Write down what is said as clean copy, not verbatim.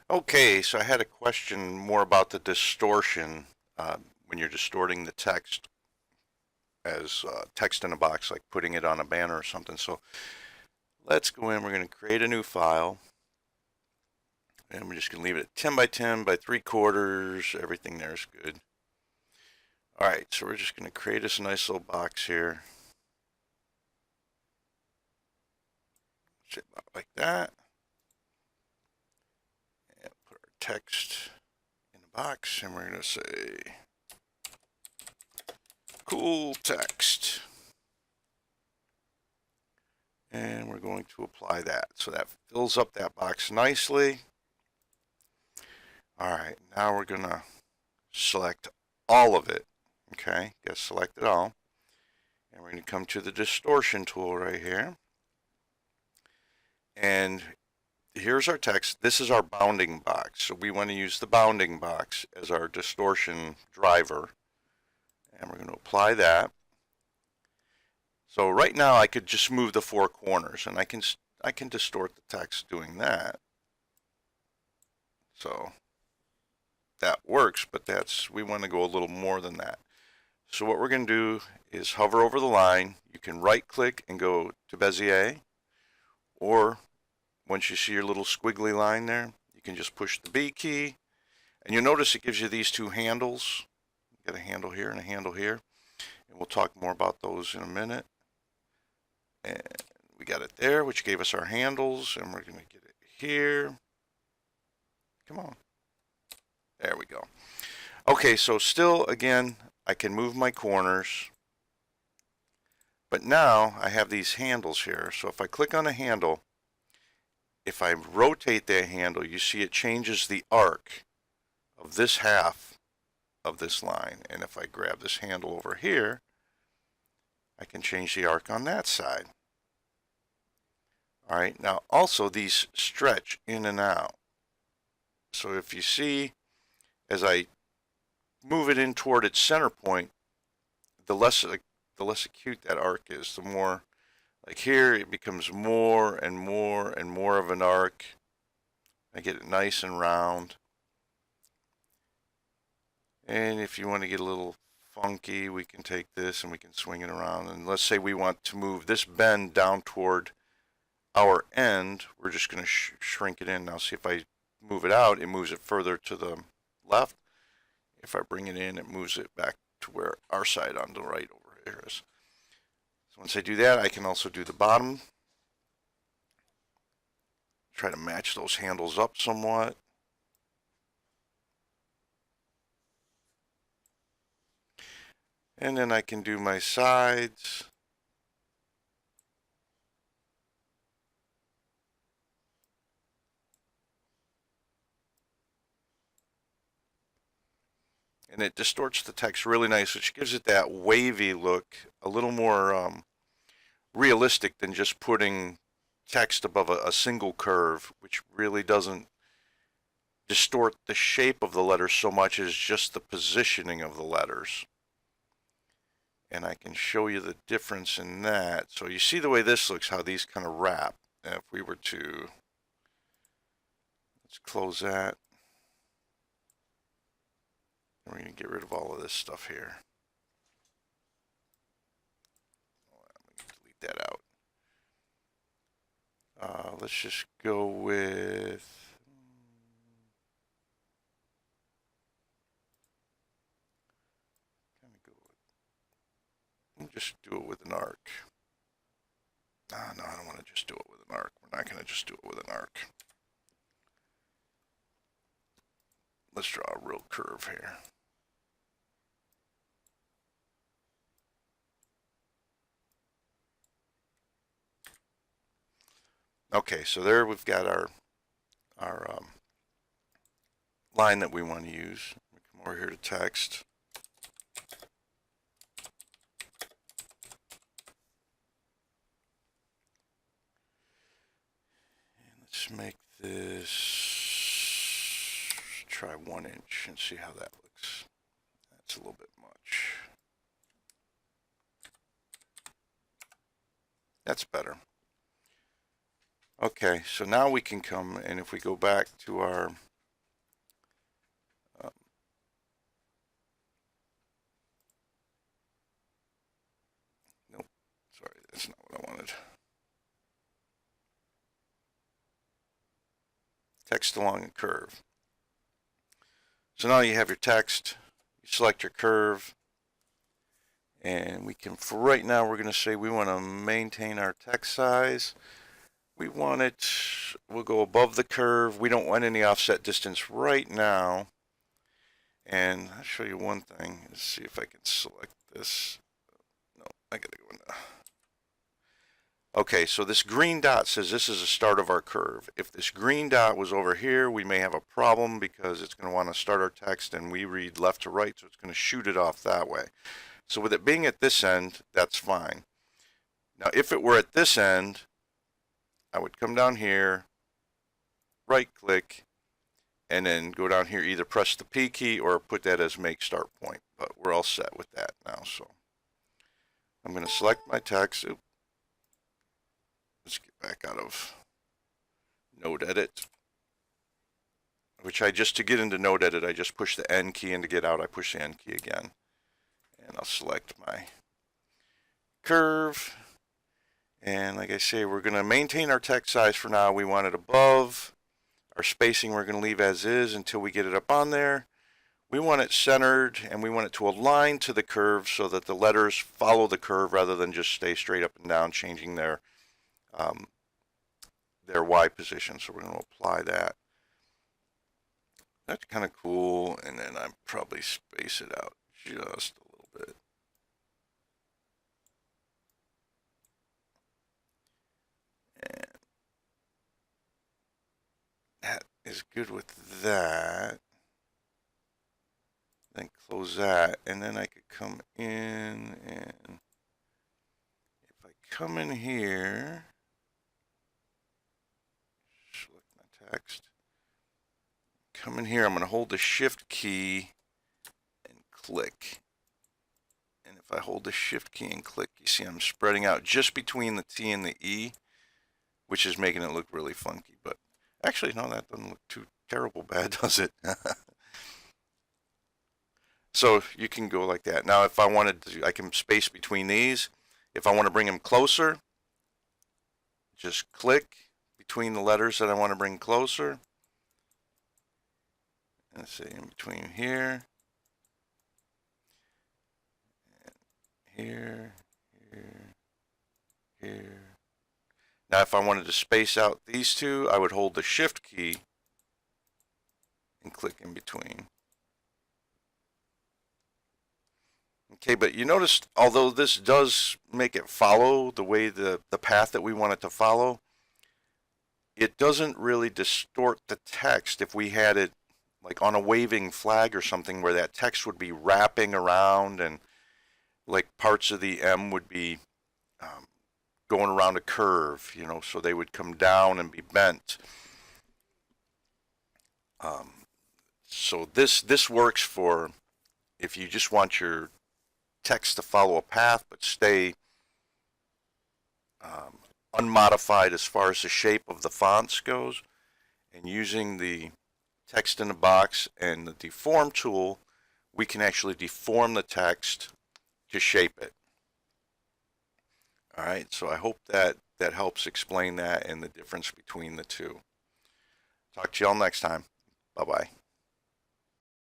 Okay, so I had a question more about the distortion when you're distorting the text as text in a box, like putting it on a banner or something. So let's go in. We're going to create a new file, and we're just going to leave it at 10 by 10 by 3/4. Everything there is good. All right, so we're just going to create us a nice little box here. About like that. And put our text in the box, and we're going to say cool text. And we're going to apply that. So that fills up that box nicely. All right, now we're going to select all of it. Okay, get select it all. And we're going to come to the distortion tool right here. And here's our text. This is our bounding box. So we want to use the bounding box as our distortion driver. And we're going to apply that. So right now I could just move the four corners, and I can distort the text doing that. So that works, but we want to go a little more than that. So what we're going to do is hover over the line. You can right click and go to Bezier, or once you see your little squiggly line there, you can just push the B key, and you'll notice it gives you these two handles. You got a handle here and a handle here, and we'll talk more about those in a minute. And we got it there, which gave us our handles, and we're going to get it here. Come on. There we go. Okay, so still, again, I can move my corners, but now I have these handles here. So if I click on a handle, if I rotate that handle, you see it changes the arc of this half of this line. And if I grab this handle over here, I can change the arc on that side. All right, now also these stretch in and out. So if you see, as I move it in toward its center point, the less acute that arc is, the more, like here, it becomes more and more and more of an arc. I get it nice and round. And if you want to get a little funky, we can take this and we can swing it around. And let's say we want to move this bend down toward our end. We're just going to shrink it in. Now see, if I move it out, it moves it further to the left. If I bring it in, it moves it back to where our side on the right over here is. So once I do that, I can also do the bottom. Try to match those handles up somewhat. And then I can do my sides. And it distorts the text really nice, which gives it that wavy look, a little more realistic than just putting text above a single curve, which really doesn't distort the shape of the letters so much as just the positioning of the letters. And I can show you the difference in that. So you see the way this looks, how these kind of wrap. And if we were to, let's close that. And we're going to get rid of all of this stuff here. Let me delete that out. Let's just go with, just do it with an arc. No, I don't want to just do it with an arc. We're not going to just do it with an arc. Let's draw a real curve here. Okay, so there we've got our line that we want to use. We come over here to text. And let's make this, try 1 inch and see how that looks. That's a little bit much. That's better. Okay, so now we can come, and if we go back to our That's not what I wanted. Text along a curve. So now you have your text, you select your curve, and we can, for right now, we're going to say we want to maintain our text size. We want it, we'll go above the curve. We don't want any offset distance right now. And I'll show you one thing. Let's see if I can select this. No, I gotta go into. Okay, so this green dot says this is the start of our curve. If this green dot was over here, we may have a problem because it's going to want to start our text and we read left to right, so it's going to shoot it off that way. So with it being at this end, that's fine. Now if it were at this end, I would come down here, right click, and then go down here, either press the P key or put that as make start point. But we're all set with that now. So I'm going to select my text. Oops. Let's get back out of Node Edit. Which to get into Node Edit, I just push the N key, and to get out, I push the N key again. And I'll select my curve. And like I say, we're going to maintain our text size for now. We want it above. Our spacing we're going to leave as is until we get it up on there. We want it centered, and we want it to align to the curve so that the letters follow the curve rather than just stay straight up and down, changing their Y position. So we're going to apply that. That's kind of cool, and then I'll probably space it out just a little bit. And that is good with that. Then close that, and then I could come in, and if I come in here, select my text, come in here, I'm going to hold the shift key and click. And if I hold the shift key and click, you see I'm spreading out just between the T and the E, which is making it look really funky. But actually, no, that doesn't look too terrible bad, does it? So you can go like that. Now, if I wanted to, I can space between these. If I want to bring them closer, just click between the letters that I want to bring closer. Let's see, in between here, and here, here. Now, if I wanted to space out these two, I would hold the shift key and click in between. Okay, but you notice, although this does make it follow the way the path that we want it to follow, it doesn't really distort the text if we had it like on a waving flag or something where that text would be wrapping around and like parts of the M would be going around a curve, you know, so they would come down and be bent. So this works for if you just want your text to follow a path but stay unmodified as far as the shape of the fonts goes. And using the text in the box and the deform tool, we can actually deform the text to shape it. All right, so I hope that helps explain that and the difference between the two. Talk to you all next time. Bye-bye.